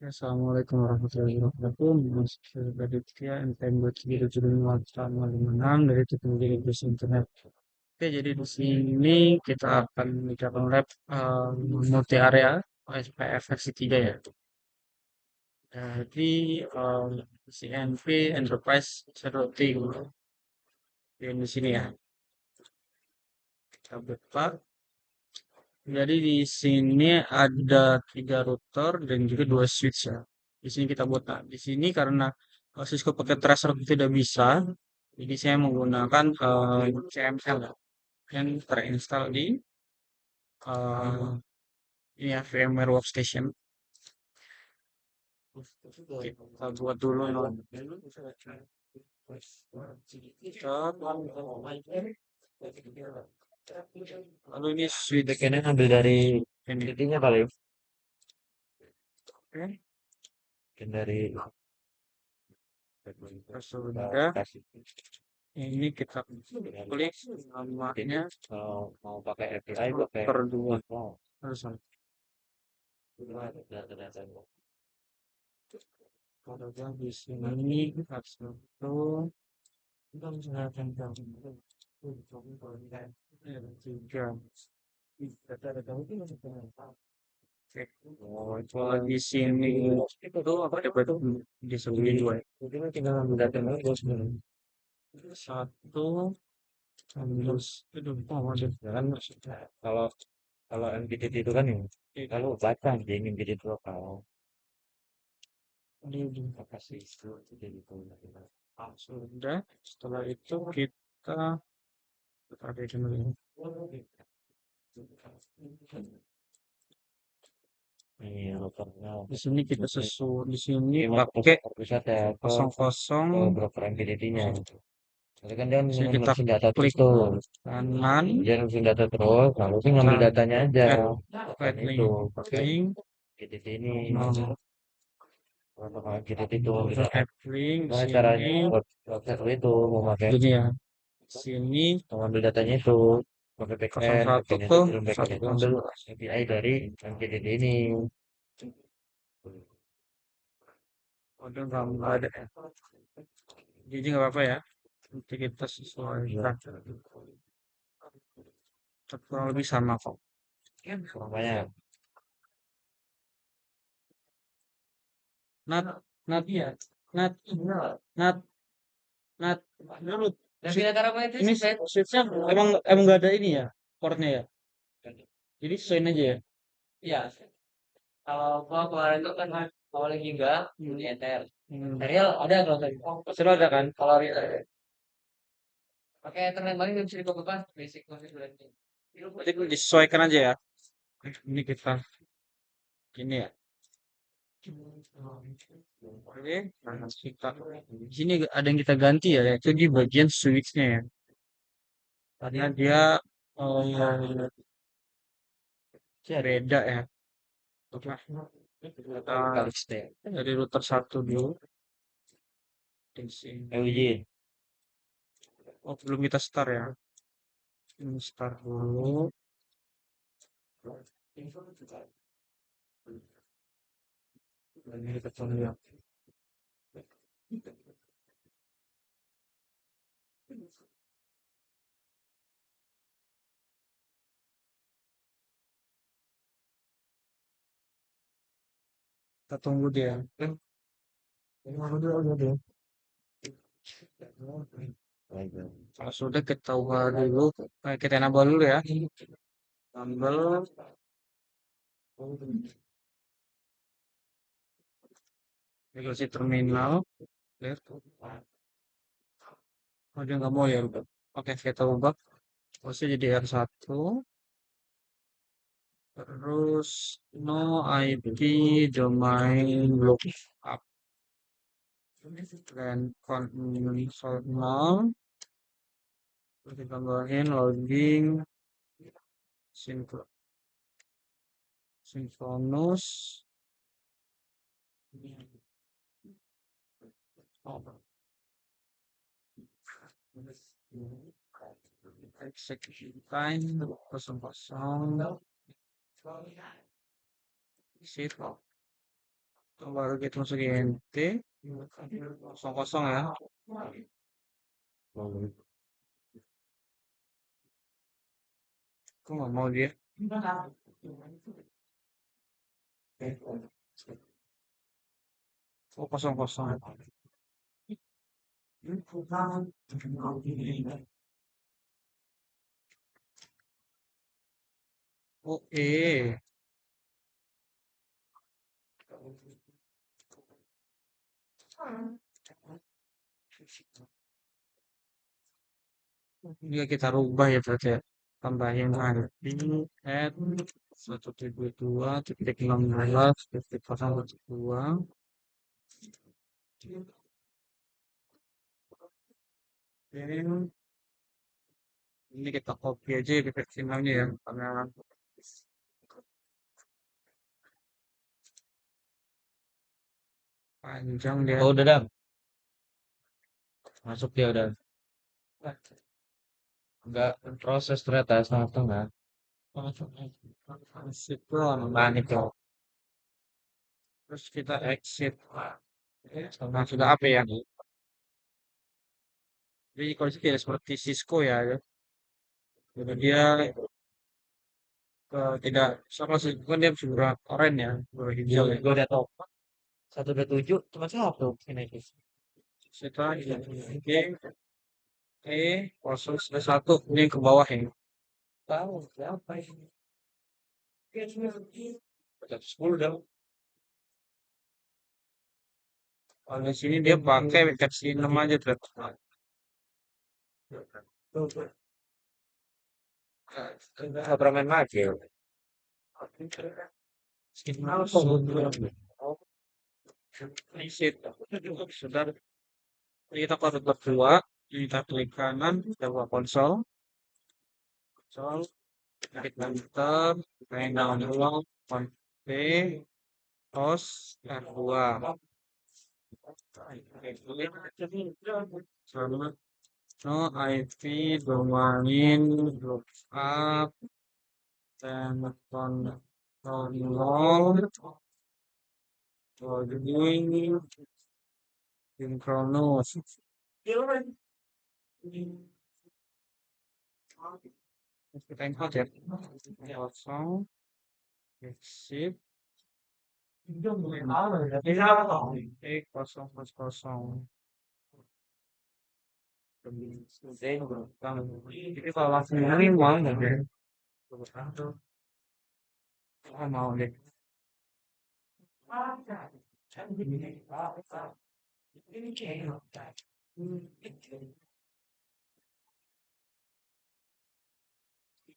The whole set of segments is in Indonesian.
Assalamualaikum warahmatullahi wabarakatuh. Nama saya Raditya, NPM 275856 dari Teknologi Industri Internet. Oke, jadi di sini kita akan mengerjakan lab multi area OSPF versi 3 ya. Jadi CNP Enterprise Routing yang di sini ya. Kita buka. Jadi di sini ada 3 router dan juga 2 switch ya. Di sini kita buat. Nah, di sini karena Cisco pakai tracer tidak bisa, jadi saya menggunakan CML yang terinstall di eh, ini ya VMware Workstation. Kita buat dulu no. Lalu ini switch Backendnya ngambil dari ini. intinya kali ya. Oke, Backend dari terus sudah kasih. ini kita klik Jadi namanya kalau mau pakai API pakai router 2. oh, Terus data-data ada di sini satu kita misalkan tiga. Oh, itu di sini itu apa ya berarti di sini dua ya? jadi kan tinggal ngambil datanya aja sebenarnya. Satu terus itu apa sih? Ya kan kalau kalau MPTT itu kan ini kalau baca jadi MPTT lokal Ini kasih itu jadi itu sudah. Setelah itu kita ada di mana? ini lokalnya Di sini kita sesuai di sini ini pakai bisa ada ke 00. broker MPTT-nya. Jadi kan dia Jadi kita ngurusin data terus klik tuh. kanan, Dia ngurusin data terus, lalu sih kita ngambil datanya aja. add Dan add itu link, pakai link, GTT ini. no, Kalau pakai GTT itu kita misalkan. add link Nah, caranya sini, buat website lu itu mau pakai gini ya. Sini mau ngambil datanya itu pakai backend, 01 backend itu tuh belum backend itu ambil 101. API dari MQTT ini. Udah nggak ada ya. Jadi nggak apa-apa ya. Nanti kita sesuaikan. Kurang lebih sama kok. Kurang banyak. Nat, nat, nat, nat, nat. Dulu. Ini switchnya emang emang nggak ada ini ya, portnya ya. Jadi sesuaiin aja ya. Iya, kalau gua kemarin itu kan awalnya Giga, di ETL. Hmm. Serial ada kalau tadi. Pasti lo ada kan? Kalau real pakai Ethernet paling nggak bisa dibuka basic configuration. Jadi disesuaikan aja ya. Ini kita gini ya. Oke, kita di sini ada yang kita ganti ya, yaitu di bagian switchnya ya. Karena dia beda ya. Oke, kita dari router satu dulu. Di sini. EUJ. Oh, belum kita start ya. Ini start dulu. Ini kita coba lihat. Kita tunggu dia. Kalau sudah kita ubah dulu, kita nambah dulu ya. Nambah regulasi terminal. Lihat. Oh, dia nggak mau ya. Oke, kita ubah. Posisi jadi R1. Terus no IP domain lookup. Dan console null. Terus ditambahin logging synchronous. Oh, execution time 00. Save. Baru kita masuk INT. Kosong-kosong ya. Aku nggak mau dia. Oh, kosong-kosong. Oke. Ini kita rubah ya berarti ya. Tambahin IP at 172.16.012. Oke. Ini kita copy aja di finalnya ya. Karena panjang dia. Oh, udah dah. Masuk dia udah. Enggak proses ternyata setengah-setengah. Sipron. Nah, itu. Terus kita exit. Nah, sudah apa ya? Jadi kalau tidak seperti Cisco ya. Jadi dia tidak sama sih. Kan dia berwarna oranye ya. Berwarna hijau ya. Gue udah top. 127 cuma satu ini. Kita oke. Satu ini ke bawah ya. Tahu siapa ini? 10 dah. Kalau di sini dia pakai versi 6 aja ternyata. Nggak pernah main lagi. Exit. Sudah. Jadi kita ke berdua. Kita klik kanan. Kita buka konsol. Konsol. Klik enter. Main download. Konfig. Host. R2. Sama. No IP domain group up dan kontrol loading sinkronus. Kita import ya. Kosong. Exit. Kosong kosong. Jadi kalau langsung ini mau nggak ya? Mau deh.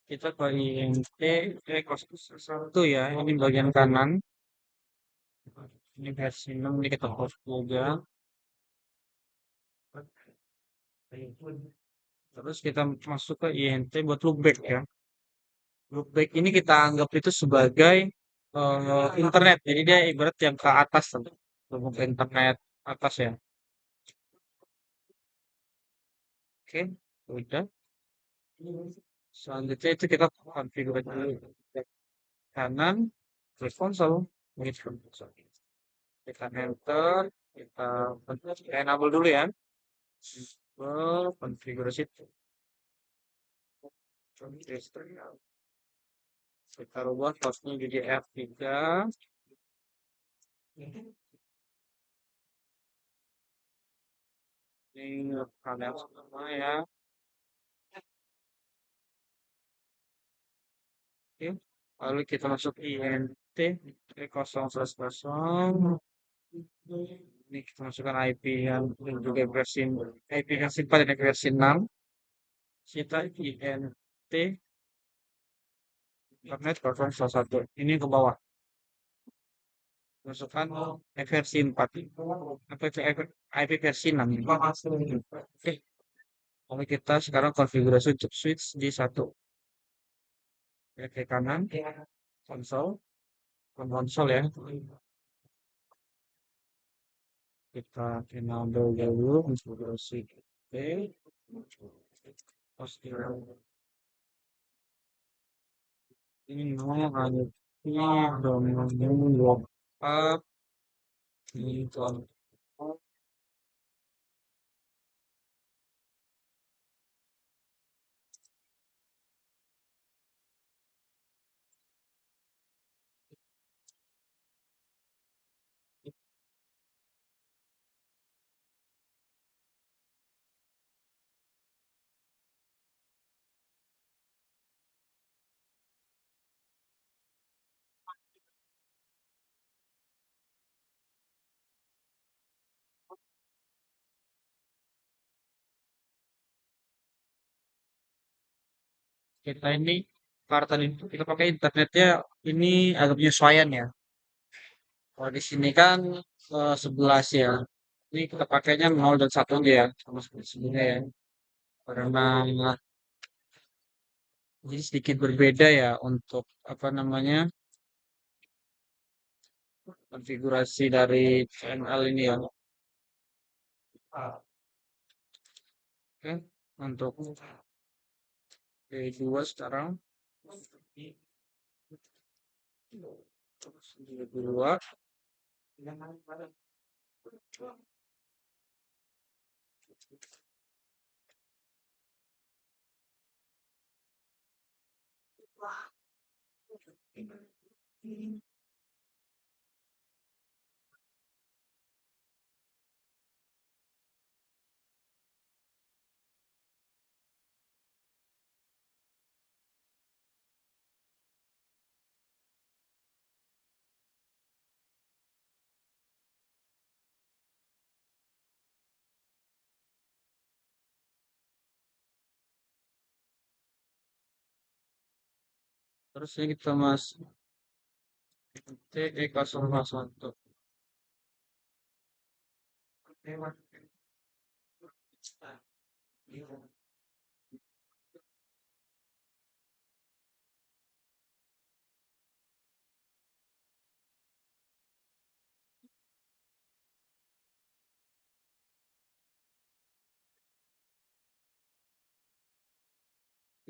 Kita ke INT satu ya. Ini bagian kanan. Ini versi 6. Ini kita hapus juga. Terus kita masuk ke INT buat loopback ya. Loopback ini kita anggap itu sebagai internet. Jadi dia ibarat yang ke atas tuh. Ke internet atas ya. Oke, udah. Selanjutnya itu kita konfigurasi dulu. Kanan, klik konsol. Kita enter, kita enable dulu ya. Konfigurasi. Kita rubah hostnya jadi F3. Ini panel sama ya. Oke. Lalu kita masuk INT 0/0. Ini kita masukkan IP yang juga versi IP versi 4 dan versi 6. Kita INT internet 0/1. Ini ke bawah. Masukkan versi 4. IP versi 6. Oke. Lalu kita sekarang konfigurasi untuk switch di 1. Ke kanan, konsol ya. Kita enable dulu konfigurasi. Oke. Ini mau hanya ini domain lookup Gitu. Kita ini kartu itu kita pakai internetnya ini agak penyesuaian ya. Kalau di sini kan 11 ya. Ini kita pakainya 0 dan 1 aja ya, sama seperti sebelumnya ya. Karena jadi sedikit berbeda ya untuk apa namanya konfigurasi dari channel ini ya. Oke, untuk P2 sekarang dua terus ini kita masuk TE001.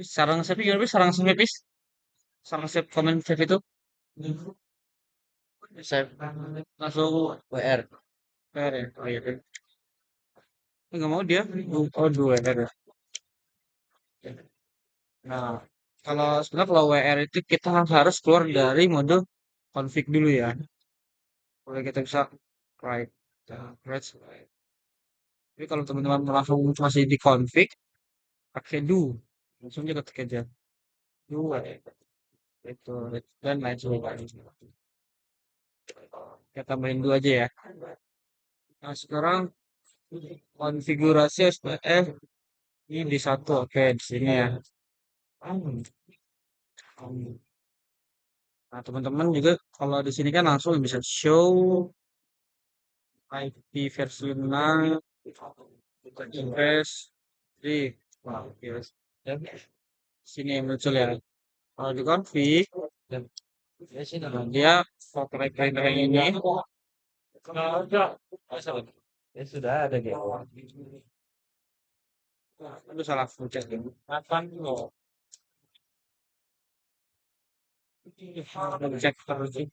Sarang save gimana bis? Sarang save bis? Sarang save comment save itu? Save langsung WR. WR ya? Oh iya, oke. Nggak mau dia? Oh, dua WR ya. Nah, kalau WR itu kita harus keluar dari mode config dulu ya. Boleh kita bisa right, right. Tapi kalau teman-teman langsung masih di config, pakai do, langsung aja ketik aja do itu dan lain sebagainya. Kita tambahin dulu aja ya. Nah sekarang konfigurasi SPF ini di satu, oke di sini ya. Nah teman-teman juga kalau di sini kan langsung bisa show IP versi 6, kita invest di wow, yes. Dan sini yang muncul ya. Kalau di config dan nah, dia pakai trainer yang ini. Ya sudah ada gitu. Aduh salah pencet ini. Kapan lo? Cek terus sih.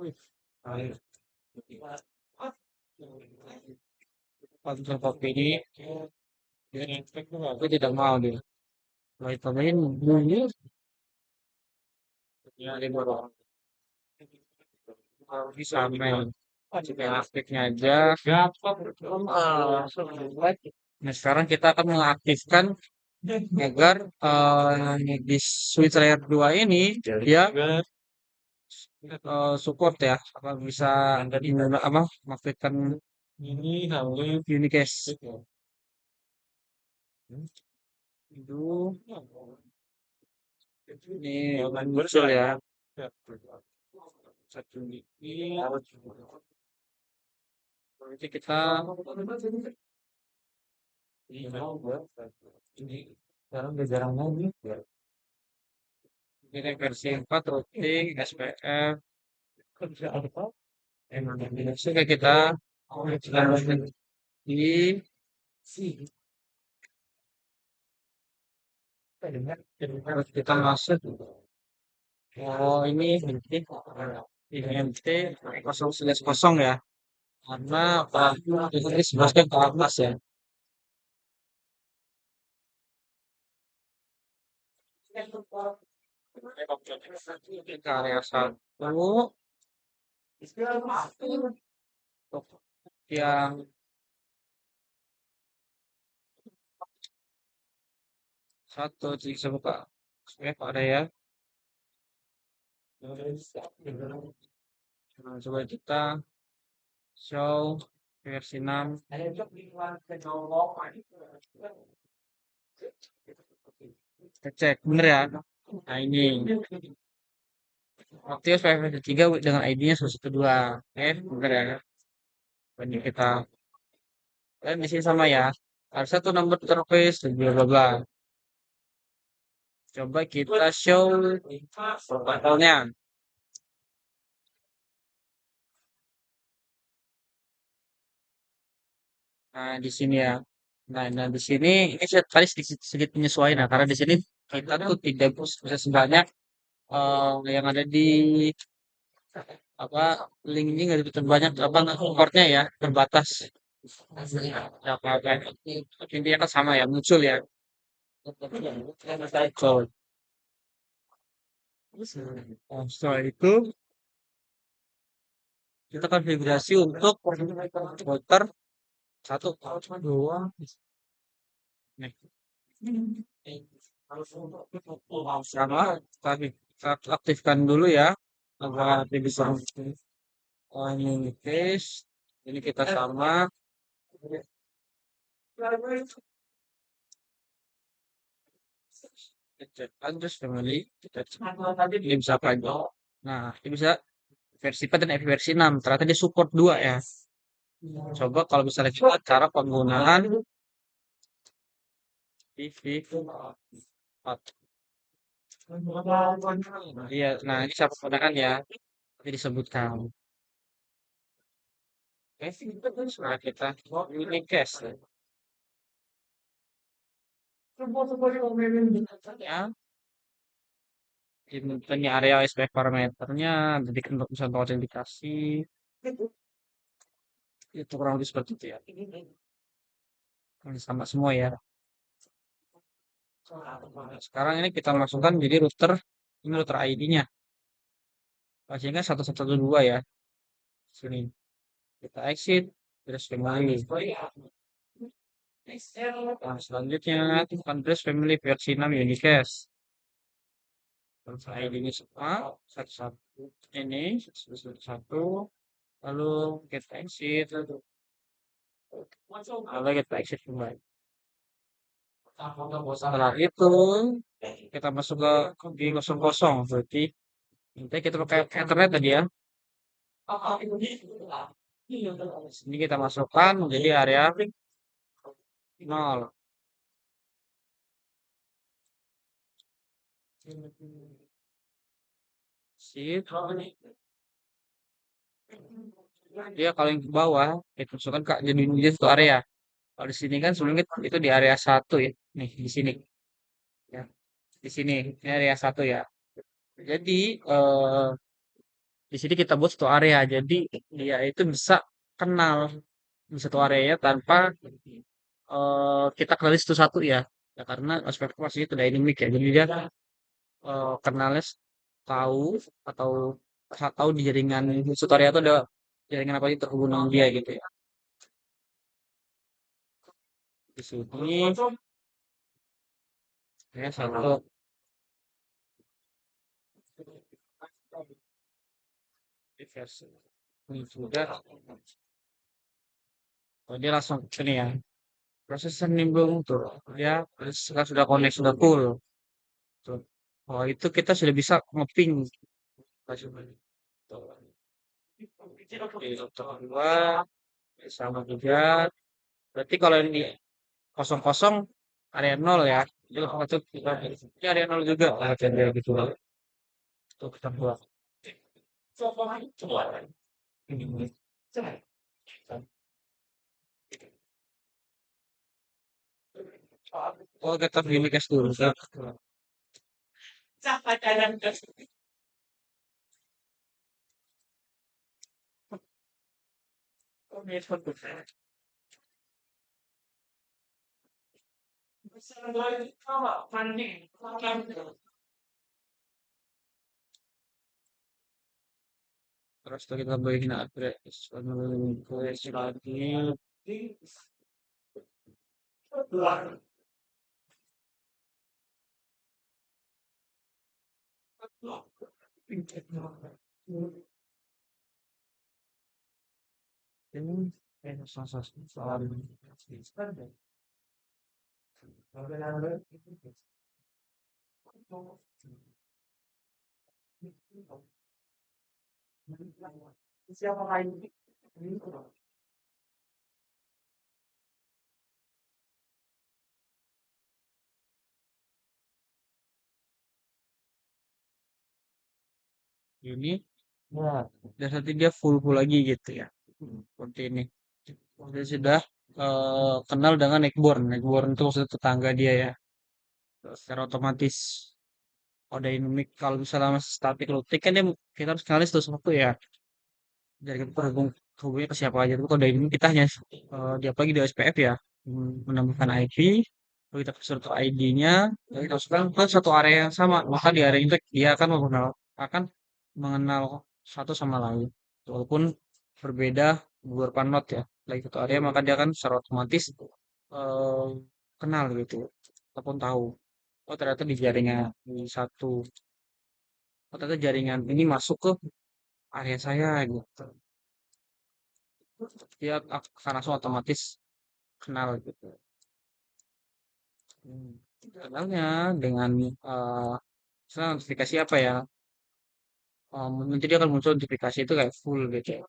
Wih, ayo. Ponsel kopi ini dia inspek tuh aku tidak mau dia. Kalau tambahin bunyi ya dia baru bisa main. Coba aspeknya aja. Nah sekarang kita akan mengaktifkan agar di switch layer 2 ini dia support ya apa bisa apa mengaktifkan ini namanya unicast itu ini muncul ya satu ini nanti kita ini sekarang udah jarang lagi ini versi 4 routing SPF sudah kita di harus kita masuk oh ini INT 0/0 ya. Karena apa? Ini sebenarnya ke atas ya. Ke area 1 untuk yang satu bisa buka Swift ada ya. Nah, coba kita show versi 6. Kita cek bener ya. Nah ini aktif versi 3 dengan ID-nya 112. Bener ya. Ini kita dan di sini sama ya. Ada satu nomor interface dan bla bla bla. Coba kita show portalnya. Nah, di sini ya. Nah, di sini ini saya tadi sedikit, sedikit menyesuaikan nah, karena di sini kita tuh tidak bisa sebanyak yang ada di apa link ini nggak begitu banyak apa importnya ya terbatas. Ya, apa intinya kan sama ya muncul ya. Muncul. Nah, setelah itu kita konfigurasi untuk router 1, 2. Nih. Sama kita aktifkan dulu ya agar nanti bisa ini case ini kita sama cek address family kita cek. Ini bisa apa aja. Nah ini bisa versi 4 dan versi 6 ternyata dia support 2 ya. Coba kalau misalnya kita cara penggunaan TV4. Iya, nah ini cara penggunaan ya. Nanti disebutkan. Oke, nah kita ini case ya. Ini area SPF parameternya, jadi untuk misalnya autentikasi itu kurang lebih seperti itu ya. Ini sama semua ya. Sekarang ini kita masukkan jadi router ini router ID-nya. Pastinya 112 ya. Sini kita exit terus kembali. Nah, selanjutnya address family versi 6 unicast. Terus ID-nya semua satu-satu ini satu lalu kita exit lalu kita exit kembali. Setelah itu kita masuk ke G00 berarti nanti kita pakai ethernet tadi ya. Ini kita masukkan menjadi area 0. Sip. Dia kalau yang ke bawah kita masukkan ke jadi itu area. Kalau di sini kan sebelumnya itu di area 1 ya. Nih di sini ya. Di sini ini area 1 ya. Jadi di sini kita buat satu area. Jadi dia itu bisa kenal di satu area tanpa kita kenali satu-satu ya. Ya karena aspek pasti itu dynamic ya. Jadi dia kenalnya tahu atau tahu di jaringan satu area itu ada jaringan apa aja terhubung dengan dia gitu ya. Di sini ya satu versi ini sudah oh, dia langsung ke sini ya proses nimbung tuh dia sekarang sudah connect sudah full tuh. Oh itu kita sudah bisa ngeping di kedua sama juga berarti kalau ini kosong kosong area 0 ya jadi masuk ini area 0 juga area gitu tuh kita buat ini. Oh kita pilih cash dulu Terus kita tambahin address lagi. Ini salah. Ini dasar dia full lagi gitu ya. Seperti ini. Dia sudah kenal dengan Neckborn. Neckborn itu maksudnya tetangga dia ya. Secara otomatis kalau dynamic kalau misalnya masih static looping kan dia kita harus kenali satu-satu ya. Jadi kita hubungnya ke siapa aja. Tapi kalau dynamic kita hanya dia apalagi di SPF ya menambahkan IP, lalu kita kasih ke ID-nya, lalu kita masukkan ke satu area yang sama. Maka di area itu dia akan mengenal satu sama lain. Walaupun berbeda beberapa not ya. Lagi satu area maka dia akan secara otomatis eh, kenal gitu ataupun tahu. Oh ternyata di jaringan di satu, oh ternyata jaringan ini masuk ke area saya gitu. Dia akan langsung otomatis kenal gitu. Hmm. Kenalnya dengan misalnya notifikasi apa ya? Nanti dia akan muncul notifikasi itu kayak full gitu ya.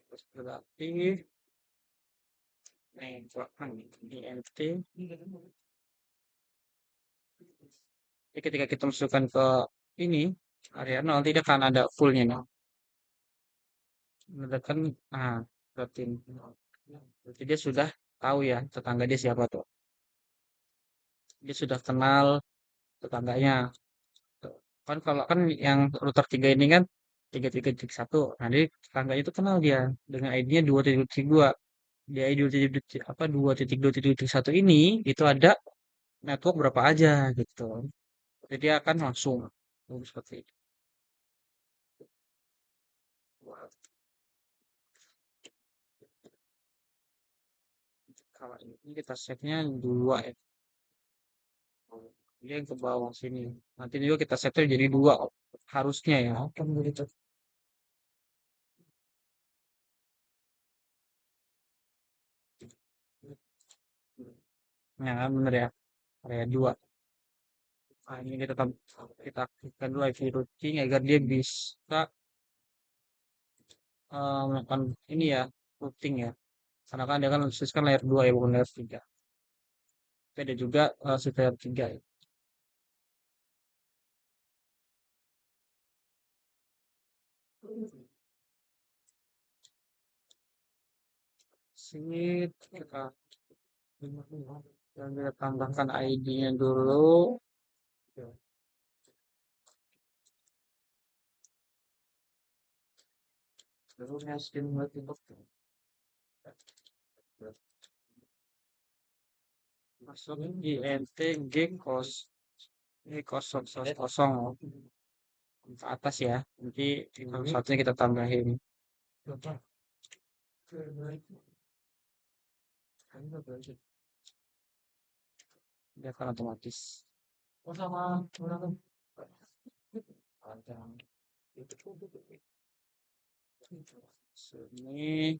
Terus berarti di INT. Jadi ketika kita masukkan ke ini area nanti dia akan ada fullnya nih. Menandakan berarti berarti dia sudah tahu ya tetangga dia siapa tuh. Dia sudah kenal tetangganya. Tuh. Kan kalau kan yang router 3 ini kan 33.1. Nah, jadi tetangganya itu kenal dia dengan ID-nya 2.2. Di ID 2.2.1 ini itu ada network berapa aja gitu. Jadi dia akan langsung seperti itu. Kalau ini kita save-nya 2 ya. Dia yang ke bawah sini. Nanti juga kita setnya jadi 2 harusnya ya. Kan begitu. Ya, bener ya. Area 2. Nah, ini kita aktifkan dulu IP routing agar dia bisa melakukan ini ya, routing ya. Karena kan dia kan khususkan layer 2 ya, bukan layer 3. Tapi ada juga layer 3 ya. Sini kita tambahkan ID-nya dulu. Terus masukin buat itu. Masukin INT G kos. Ini kosong kosong ke atas ya. Nanti satunya kita tambahin. Dia akan otomatis. Oh sama. Sini.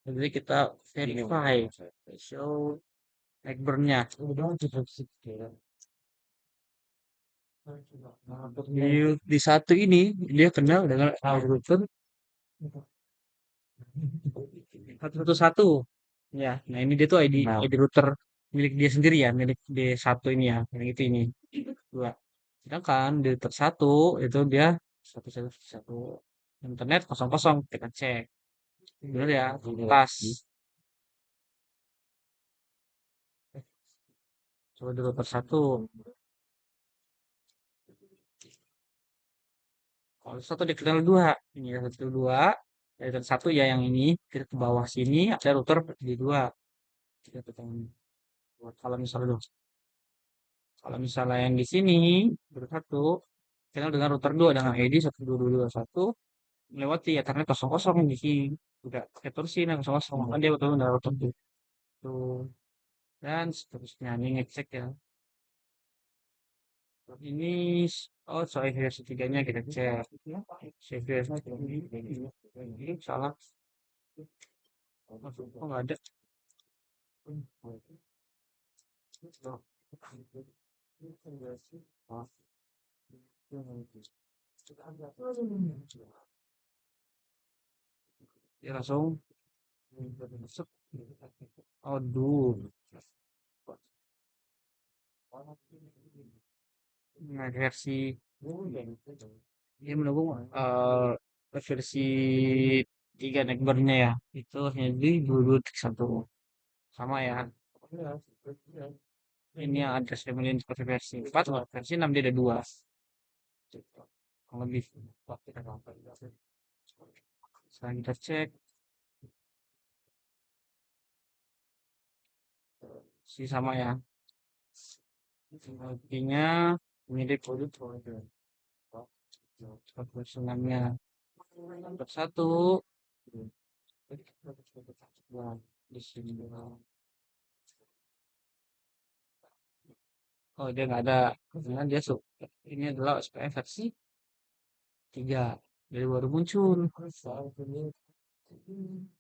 Jadi kita verify show backburn-nya. Di satu ini dia kenal dengan router 111. Ya, nah ini dia tuh ID router milik dia sendiri ya, milik D1 ini ya, yang itu ini. Dua. Sedangkan di router 1 itu dia 111. internet kosong kosong, kita cek bener ya, tas. Coba dulu per satu. Kalau satu dikenal dua, ini ya satu dua, router satu ya yang ini, kita ke bawah sini ada router di dua. Kita tekan dua. Kalau misalnya yang di sini router satu, kenal dengan router dua dengan ID 12221 melewati Ethernet kosong kosong di sini. Udah keterusin yang kosong kosong, kan dia betul benar router tuh. Tuh. Dan seterusnya ini ngecek ya. Ini oh soal versi tiganya kita cek. CV ini salah. Oh nggak ada. Oh. Ya langsung masuk. Aduh. Nah, dia menunggu versi 3 neckbarnya ya. Itu jadi dulu satu sama ya. Ini yang address family seperti versi 4, versi 6 dia ada dua. Kurang lebih. Sekarang kita cek si sama ya. Artinya mirip senangnya nomor satu. Nah, di sini. Oh dia nggak ada, karena dia ini adalah SPF versi 3 dari baru muncul.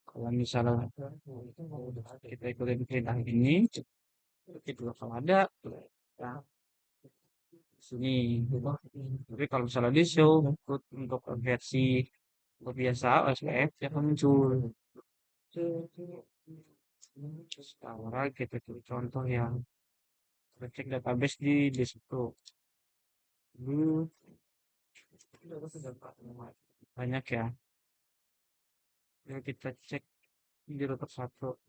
Kalau misalnya kita ikutin perintah ini, itu bakal ada. Nah, sini. Tapi kalau misalnya di show untuk versi biasa SPF dia akan muncul. Sekarang kita cari contoh yang kita cek database di desktop. Dulu banyak ya. Ya kita cek di router satu.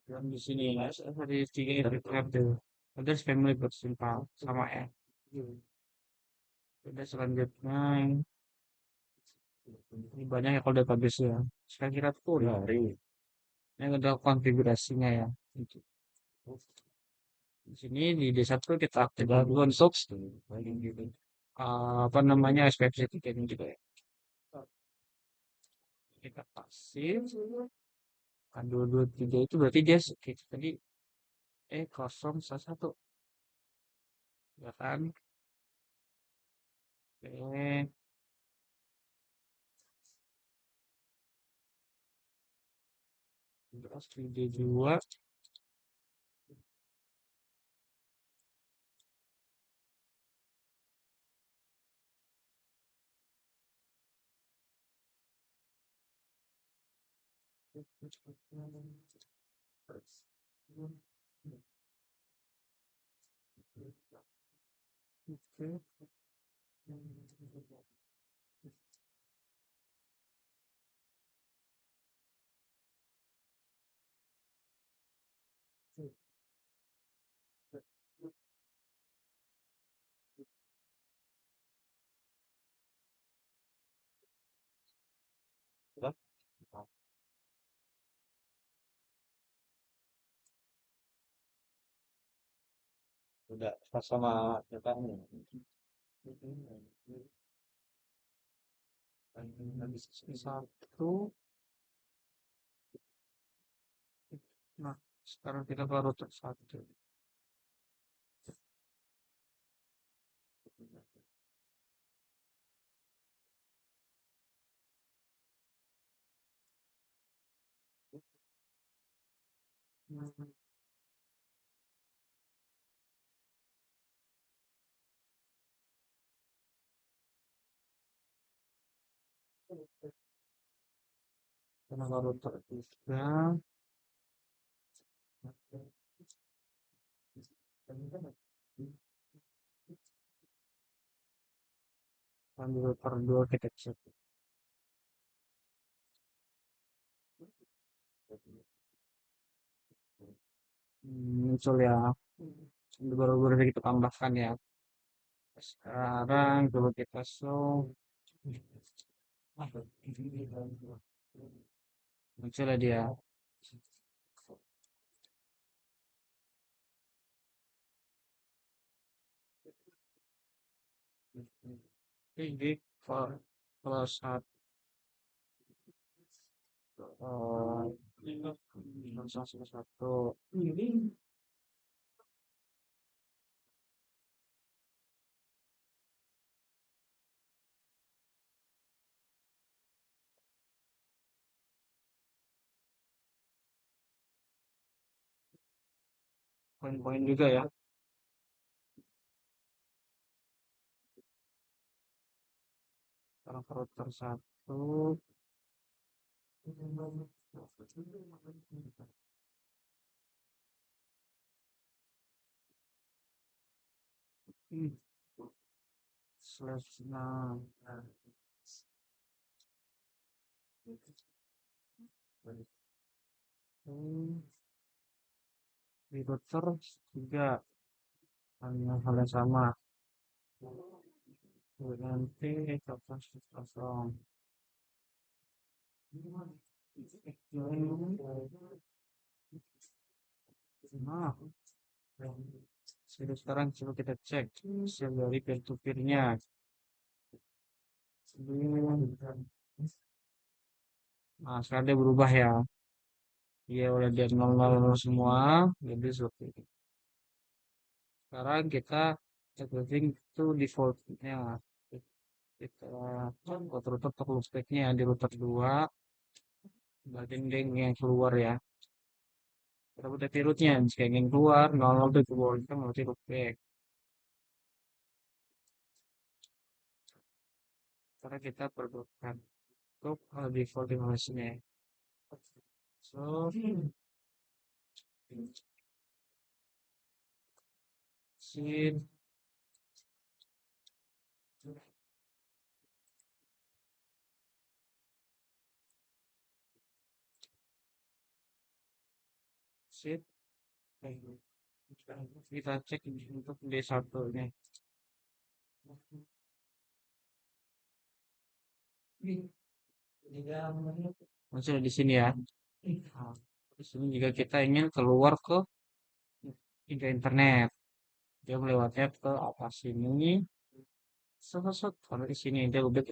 Yang di sini dari tiga itu ada family bersimpal sama ya. Ada selanjutnya ini banyak ya kalau database ya. Saya kira tuh yang ada konfigurasinya ya. Di sini di D1 kita aktifkan dulu untuk apa namanya SPF tiga ini juga ya. Kita pasif kan 223 itu berarti dia tadi kosong satu ya kan. Oke. Terus D2 oke. Udah pas sama depannya. Habis satu. Nah, sekarang kita baru satu. Kenapa router 3? Ambil router 2 kita cek. Muncul ya. Baru-baru kita tambahkan ya. Sekarang coba kita show. Muncul ya dia. Ini kalau satu satu poin-poin juga ya. Sekarang router satu. Slash 6. Di router juga hal yang sama. Nanti kosong. Nah, sekarang coba kita cek dari peer to peer-nya. Nah, sekarang dia berubah ya. Dia udah dia 00 semua, jadi seperti ini. Sekarang kita setting itu defaultnya. Kita router perlu speknya di router 2. Bagian yang keluar ya. Kita udah rootnya, jika ingin keluar 00 itu boleh kita mau root back. Karena kita perlukan untuk default informasinya. So, sip. Sip. Kita cek untuk D1 ini. Masih di sini ya. Di sini jika kita ingin keluar ke internet, dia melewatnya ke atas sini. Kalau di sini dia udah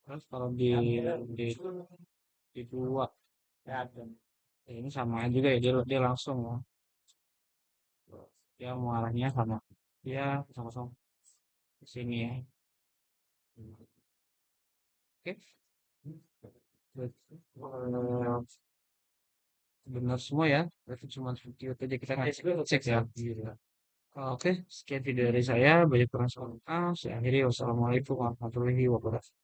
terus kalau di dua ya, ini sama juga ya, dia langsung ya. Dia mengarahnya sama dia langsung ke sini ya. Oke. Benar semua ya, berarti cuma video aja kita cek ya. Oke, sekian video dari saya. Banyak kurang salah. Saya akhiri. Wassalamualaikum warahmatullahi wabarakatuh.